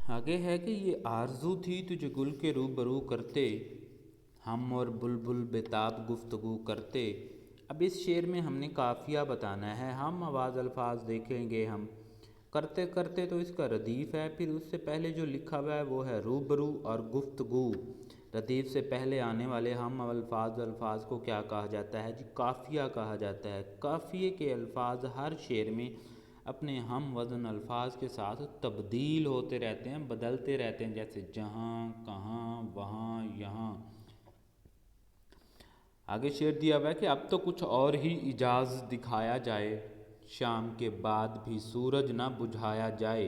आगे है कि ये आरज़ू थी तुझे गुल के रूबरू करते, हम और बुलबुल बेताब गुफ्तगू करते। अब इस शेर में हमने काफ़िया बताना है। हम आवाज़ अल्फाज देखेंगे हम करते करते, तो इसका रदीफ़ है। फिर उससे पहले जो लिखा हुआ है वो है रूबरू और गुफ्तगू। रदीफ़ से पहले आने वाले हम अल्फाज को क्या कहा जाता है जी? काफ़िया कहा जाता है। काफ़िए के अल्फाज हर शेर में अपने हम वज़न अल्फाज के साथ तब्दील होते रहते हैं, बदलते रहते हैं, जैसे जहाँ, कहाँ, वहाँ, यहाँ। आगे शेर दिया हुआ है कि अब तो कुछ और ही इजाज़ दिखाया जाए, शाम के बाद भी सूरज ना बुझाया जाए।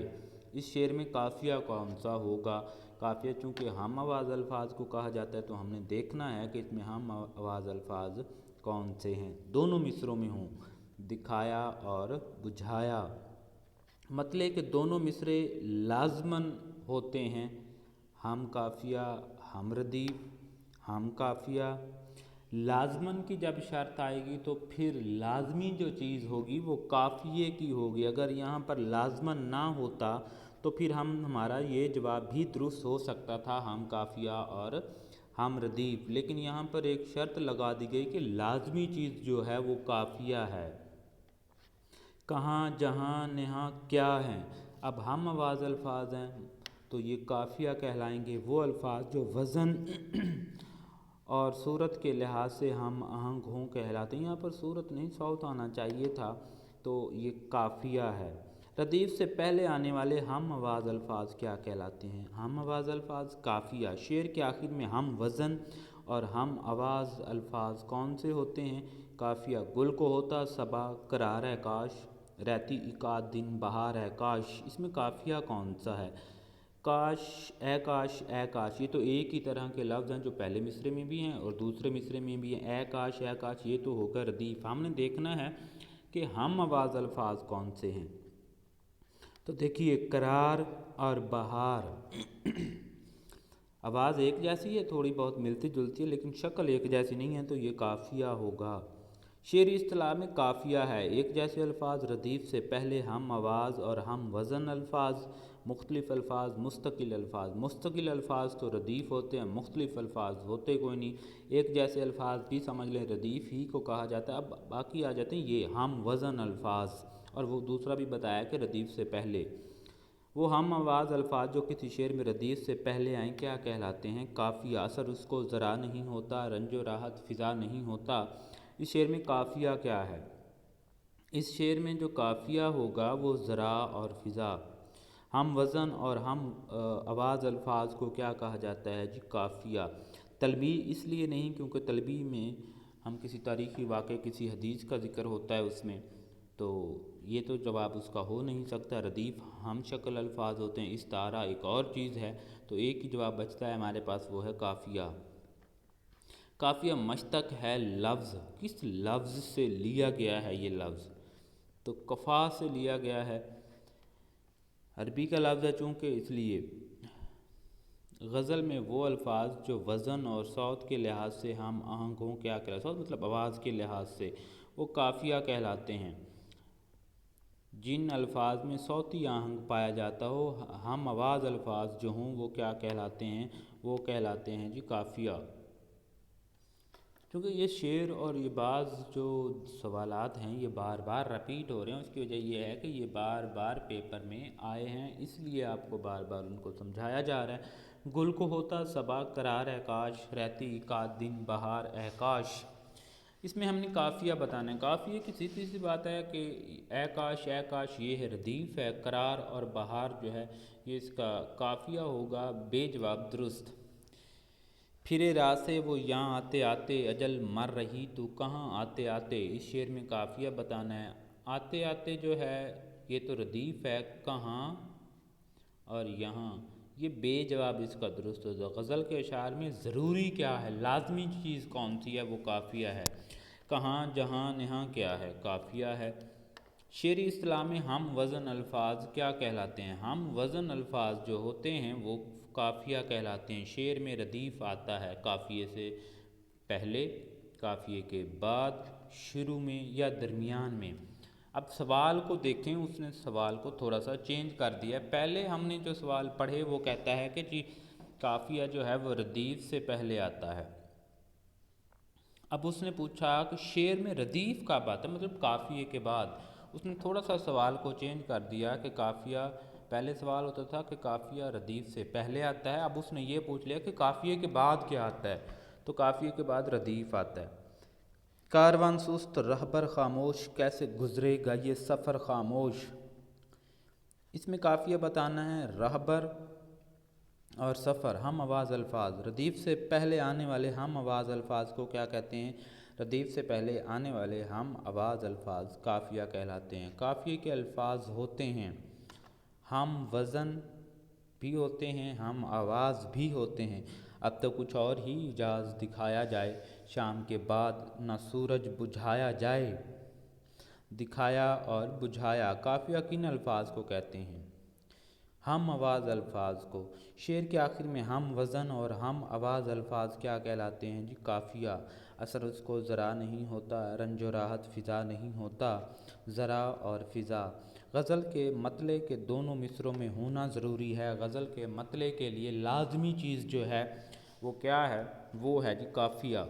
इस शेर में काफ़िया कौन सा होगा? काफ़िया चूँकि हम आवाज़ अल्फाज को कहा जाता है, तो हमने देखना है कि इसमें हम आवाज़ अल्फाज कौन से हैं। दोनों मिसरों में हों, दिखाया और बुझाया। मतलब कि दोनों मिसरे लाजमन होते हैं। हम काफ़िया, हम रदीफ़, हम काफ़िया। लाजमन की जब शर्त आएगी तो फिर लाजमी जो चीज़ होगी वो काफ़िए की होगी। अगर यहाँ पर लाजमन ना होता तो फिर हमारा ये जवाब भी दुरुस्त हो सकता था, हम काफ़िया और हम रदीफ़। लेकिन यहाँ पर एक शर्त लगा दी गई कि लाजमी चीज़ जो है वो काफ़िया है। कहाँ, जहाँ, नहाँ क्या हैं? अब हम आवाज़ अल्फाज हैं तो ये काफ़िया कहलाएंगे वो अल्फाज जो वज़न और सूरत के लिहाज से हम आहंग हों कहलाते हैं। यहाँ पर सूरत नहीं सौत आना चाहिए था, तो ये काफ़िया है। रदीफ़ से पहले आने वाले हम आवाज़ अल्फाज क्या कहलाते हैं? हम आवाज़ अल्फाज काफ़िया। शेर के आखिर में हम वज़न और हम आवाज़ अल्फाज कौन से होते हैं? काफ़िया। गुल को होता सबा, करार है काश, रहती एकाध दिन बहार है काश। इसमें काफ़िया कौन सा है? काश, ए काश, ए काश, ये तो एक ही तरह के लफ्ज़ हैं जो पहले मिसरे में भी हैं और दूसरे मिसरे में भी हैं। ए काश, ए काश, ये तो होकर रदीफ़। हमने देखना है कि हम आवाज़ अल्फाज कौन से हैं। तो देखिए, करार और बहार आवाज़ एक जैसी है, थोड़ी बहुत मिलती जुलती है, लेकिन शक्ल एक जैसी नहीं है, तो ये काफ़िया होगा। शेरी इस्तिलाह में काफ़िया है एक जैसे अल्फाज रदीफ़ से पहले हम आवाज़ और हम वज़न अल्फाज, मुख्तलिफ़ अल्फाज, मुस्तकिल अल्फाज। मुस्तकिल अल्फाज तो रदीफ़ होते हैं, मुख्तलिफ़ अल्फाज होते कोई नहीं। एक जैसे अल्फाज भी समझ लें रदीफ़ ही को कहा जाता है। अब बाकी आ जाते हैं ये हम वज़न अल्फाज, और वो दूसरा भी बताया कि रदीफ़ से पहले। वो हम आवाज़ अल्फाज जो किसी शेर में रदीफ़ से पहले आएँ क्या कहलाते हैं? काफ़िया। असर उसको ज़रा नहीं होता, रंजो राहत फ़िज़ा नहीं होता। इस शेर में काफ़िया क्या है? इस शेर में जो काफ़िया होगा वो ज़रा और फ़िज़ा। हम वज़न और हम आवाज़ अल्फाज को क्या कहा जाता है जी? काफ़िया। तलबी इसलिए नहीं क्योंकि तलबी में हम किसी तारीख़ी वाक़े, किसी हदीस का ज़िक्र होता है उसमें, तो ये तो जवाब उसका हो नहीं सकता। रदीफ़ हम शक्ल अल्फाज होते हैं, इस्तारा एक और चीज़ है, तो एक ही जवाब बचता है हमारे पास, वो है काफ़िया। काफ़िया मश्तक है लफ्ज़। किस लफ्ज़ से लिया गया है ये लफ्ज़? तो कफ़ा से लिया गया है, अरबी का लफ्ज़ है चूँकि, इसलिए गज़ल में वो अल्फाज जो वज़न और सौत के लिहाज से हम आहंग हों क्या कहलाते हैं? सौत मतलब आवाज़ के लिहाज से, वो काफ़िया कहलाते हैं। जिन अल्फाज में सौती आहंग पाया जाता हो, हम आवाज़ अल्फाज जो हों वो क्या कहलाते हैं? वो कहलाते हैं जी काफ़िया। क्योंकि ये शेर और ये बाज़ जो सवालात हैं ये बार बार रिपीट हो रहे हैं, उसकी वजह ये है कि ये बार बार पेपर में आए हैं, इसलिए आपको बार बार उनको समझाया जा रहा है। गुल को होता सबा, करार है काश, रहती एकाध दिन बहार है काश। इसमें हमने काफ़िया बताना है। काफ़िया की सीधी सी बात है कि ए काश ये है रदीफ़ है, करार और बहार जो है ये इसका काफ़िया होगा बेजवाब दुरुस्त। फिरे राह से वो यहाँ आते आते, अजल मर रही तू कहाँ आते आते। इस शेर में काफ़िया बताना है। आते आते जो है ये तो रदीफ़ है, कहाँ और यहाँ, ये बेजवाब इसका दुरुस्त हो। गज़ल के अशार में ज़रूरी क्या है, लाजमी चीज़ कौन सी है? वो काफ़िया है। कहाँ, जहाँ, नहाँ क्या है? काफ़िया है। शेरी इस्तिलाह में हम वज़न अल्फाज क्या कहलाते हैं? हम वज़न अल्फाज जो होते हैं वो काफ़िया कहलाते हैं। शेर में रदीफ़ आता है काफ़िए से पहले, काफ़िए के बाद, शुरू में या दरमियान में। अब सवाल को देखें, उसने सवाल को थोड़ा सा चेंज कर दिया। पहले हमने जो सवाल पढ़े वो कहता है कि जी काफिया जो है वो रदीफ से पहले आता है। अब उसने पूछा कि शेर में रदीफ कब आता है, मतलब काफिए के बाद। उसने थोड़ा सा सवाल को चेंज कर दिया कि काफिया, पहले सवाल होता था कि काफिया रदीफ से पहले आता है, अब उसने ये पूछ लिया कि काफिए के बाद क्या आता है, तो काफिए के बाद रदीफ आता है। कारवान सुस्त रहबर खामोश, कैसे गुजरेगा ये सफ़र खामोश। इसमें काफिया बताना है। रहबर और सफ़र हम आवाज़ अल्फाज, रदीफ़ से पहले आने वाले हम आवाज़ अल्फाज को क्या कहते हैं, रदीफ़ से पहले आने वाले हम आवाज़ अल्फाज काफिया कहलाते हैं। काफिए के अल्फाज होते हैं हम वज़न भी होते हैं, हम आवाज़ भी होते हैं। अब तो कुछ और ही इजाज़ दिखाया जाए, शाम के बाद न सूरज बुझाया जाए। दिखाया और बुझाया काफिया किन अल्फाज को कहते हैं, हम आवाज़ अल्फाज को। शेर के आखिर में हम वज़न और हम आवाज़ अल्फाज क्या कहलाते हैं जी, काफिया। असर उसको ज़रा नहीं होता, रंजो राहत फ़िज़ा नहीं होता, ज़रा और फ़िज़ा। गज़ल के मतले के दोनों मिसरों में होना ज़रूरी है। गज़ल के मतले के लिए लाजमी चीज़ जो है वो क्या है, वो है जी काफिया।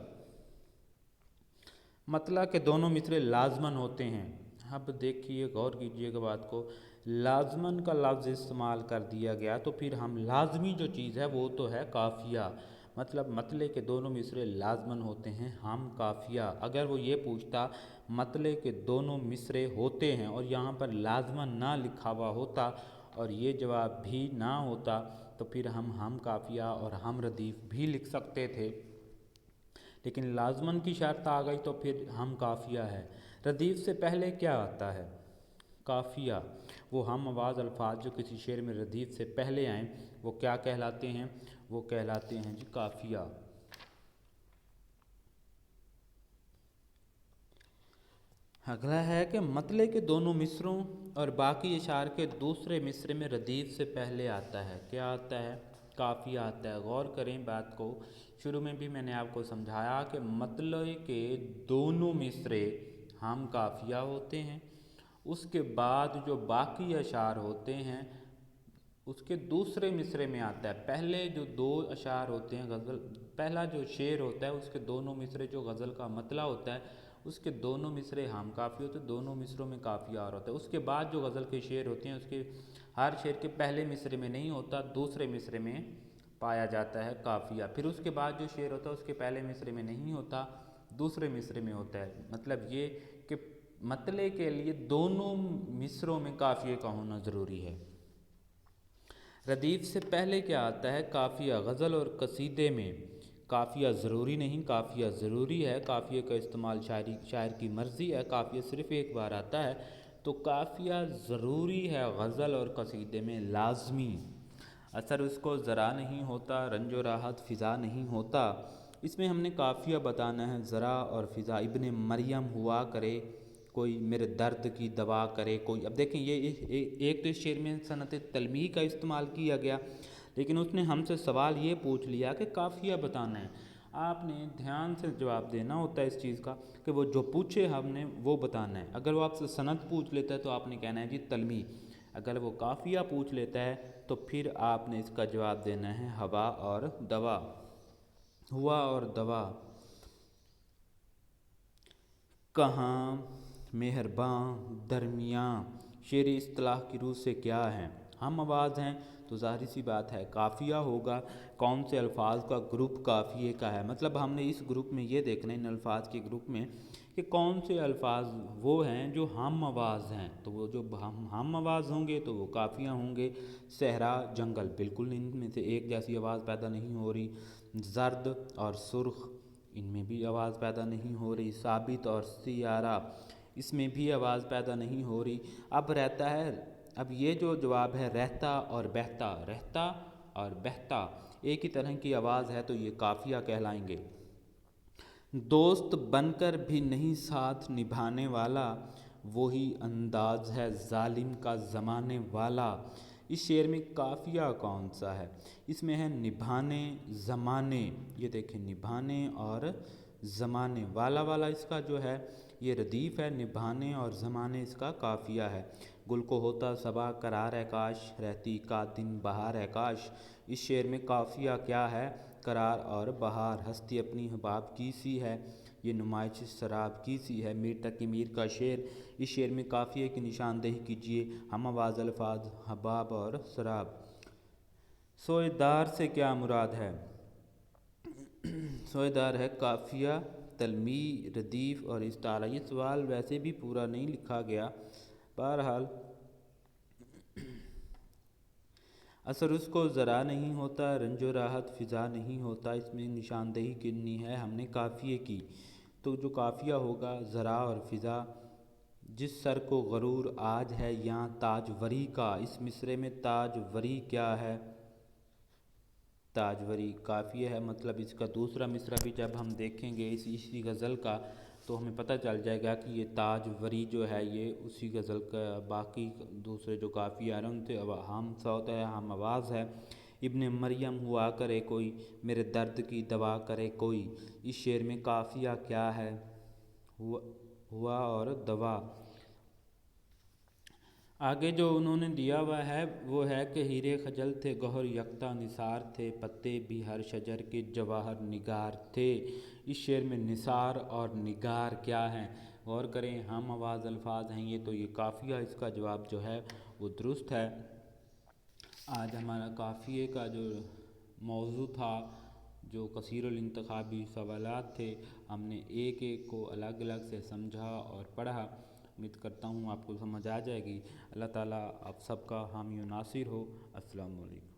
मतला के दोनों मिसरे लाजमन होते हैं। अब देखिए, गौर कीजिएगा बात को, लाजमन का लफ्ज़ इस्तेमाल कर दिया गया तो फिर हम लाजमी जो चीज़ है वो तो है काफिया। मतलब मतले के दोनों मिसरे लाजमन होते हैं, हम काफिया। अगर वो ये पूछता मतले के दोनों मिसरे होते हैं और यहाँ पर लाजमन ना लिखा हुआ होता और ये जवाब भी ना होता तो फिर हम काफिया और हम रदीफ़ भी लिख सकते थे, लेकिन लाजमन की शर्त आ गई तो फिर हम काफिया है। रदीफ़ से पहले क्या आता है, काफिया। वो हम आवाज़ अल्फाज जो किसी शेर में रदीफ़ से पहले आएँ वो क्या कहलाते हैं, वो कहलाते हैं जी काफिया। अगला है कि मतले के दोनों मिसरों और बाकी इशार के दूसरे मिसरे में रदीफ़ से पहले आता है, क्या आता है, काफिया आता है। गौर करें बात को, शुरू में भी मैंने आपको समझाया कि मतले के दोनों मिसरे हम काफिया होते हैं, उसके बाद जो बाकी अशार होते हैं उसके दूसरे मिसरे में आता है। पहले जो दो अशार होते हैं गज़ल, पहला जो शेर होता है उसके दोनों मिसरे जो गज़ल का मतला होता है उसके दोनों मिसरे हम काफ़ी होते हैं, दोनों मिसरों में काफ़िया और होता है। उसके बाद जो गज़ल के शेर होते हैं उसके हर शेर के पहले मिसरे में नहीं होता, दूसरे मिसरे में पाया जाता है काफ़िया। फिर उसके बाद जो शेर होता है उसके पहले मिसरे में नहीं होता, दूसरे मिसरे में होता है। मतलब ये कि मतले के लिए दोनों मिसरों में काफ़िए का होना ज़रूरी है। रदीफ़ से पहले क्या आता है, काफिया। गज़ल और कसीदे में काफिया ज़रूरी नहीं, काफिया ज़रूरी है। काफिए का इस्तेमाल शायर की मर्ज़ी है, काफिया सिर्फ़ एक बार आता है, तो काफिया ज़रूरी है गज़ल और कसीदे में, लाजमी। असर उसको ज़रा नहीं होता, रंजो राहत फ़िज़ा नहीं होता। इसमें हमने काफिया बताना है, ज़रा और फ़िज़ा। इब्ने मरियम हुआ करे कोई मेरे दर्द की दवा करे कोई। अब देखें ये एक तो इस शेर में सनत तलमीह का इस्तेमाल किया गया, लेकिन उसने हमसे सवाल ये पूछ लिया कि काफिया बताना है। आपने ध्यान से जवाब देना होता है इस चीज़ का कि वो जो पूछे हमने वो बताना है। अगर वो आपसे सनत पूछ लेता है तो आपने कहना है जी तलमीह। अगर वो काफिया पूछ लेता है तो फिर आपने इसका जवाब देना है हवा और दवा, हुआ और दवा। कहाँ, मेहरबान, दरमियाँ, शेरी इस्तिलाह की रूह से क्या हैं, हम आवाज़ हैं तो ज़ाहिर सी बात है काफिया होगा। कौन से अल्फाज का ग्रुप काफिए का है, मतलब हमने इस ग्रुप में ये देखना है, इन अल्फाज के ग्रुप में, कि कौन से अल्फाज वो हैं जो हम आवाज़ हैं, तो वो जो हम आवाज़ होंगे तो वो काफिया होंगे। सहरा, जंगल, बिल्कुल इनमें से एक जैसी आवाज़ पैदा नहीं हो रही। जर्द और सुर्ख, इनमें भी आवाज़ पैदा नहीं हो रही। साबित और सियारा, इसमें भी आवाज़ पैदा नहीं हो रही। अब रहता है, अब ये जो जवाब है रहता और बहता, रहता और बहता एक ही तरह की आवाज़ है तो ये काफिया कहलाएंगे। दोस्त बनकर भी नहीं साथ निभाने वाला, वही अंदाज है जालिम का ज़माने वाला। इस शेर में काफिया कौन सा है, इसमें है निभाने, ज़माने। ये देखें निभाने और ज़माने, वाला वाला इसका जो है یہ ردیف ہے، نبھانے اور زمانے اس کا قافیہ ہے۔ گل کو ہوتا صبا قرار ہے کاش، رہتی کا دن بہار ہے کاش۔ اس شعر میں قافیہ کیا ہے؟ قرار اور بہار۔ ہستی اپنی حباب کی سی ہے، یہ نمائش شراب کی سی ہے۔ میر تقی میر کا شعر۔ اس شعر میں قافیے کی نشاندہی کیجیے۔ ہم آواز الفاظ حباب اور شراب۔ سوئے دار سے کیا مراد ہے؟ سوئے دار ہے قافیہ، تلمیع، ردیف اور استعارہ۔ یہ سوال ویسے بھی پورا نہیں لکھا گیا، بہرحال اثر اس کو ذرا نہیں ہوتا، رنج و راحت فضا نہیں ہوتا۔ اس میں نشاندہی کرنی ہے ہم نے قافیے کی، تو جو قافیہ ہوگا ذرا اور فضا۔ جس سر کو غرور آج ہے یہاں تاج وری کا۔ اس مصرعے میں تاج وری کیا ہے؟ تاج وری قافیہ ہے، مطلب اس کا دوسرا مصرعہ بھی جب ہم دیکھیں گے اسی غزل کا تو ہمیں پتہ چل جائے گا کہ یہ تاج وری جو ہے یہ اسی غزل کا، باقی دوسرے جو قافیہ ہیں ان سے ہم صوت ہے، ہم آواز ہے۔ ابن مریم ہوا کرے کوئی، میرے درد کی دوا کرے کوئی۔ اس شعر میں قافیہ کیا ہے؟ ہوا اور دوا۔ آگے جو انہوں نے دیا ہوا ہے وہ ہے کہ ہیرے خجل تھے گوہر یکتا نثار تھے، پتے بھی ہر شجر کے جواہر نگار تھے۔ اس شعر میں نثار اور نگار کیا ہیں؟ غور کریں، ہم آواز الفاظ ہیں یہ، تو یہ قافیہ اس کا جواب جو ہے وہ درست ہے۔ آج ہمارا قافیے کا جو موضوع تھا، جو کثیر الانتخابی سوالات تھے، ہم نے ایک ایک کو الگ الگ سے سمجھا اور پڑھا۔ امید کرتا ہوں آپ کو سمجھ آ جائے گی۔ اللہ تعالیٰ آپ سب کا حامی و ناصر ہو۔ السلام علیکم۔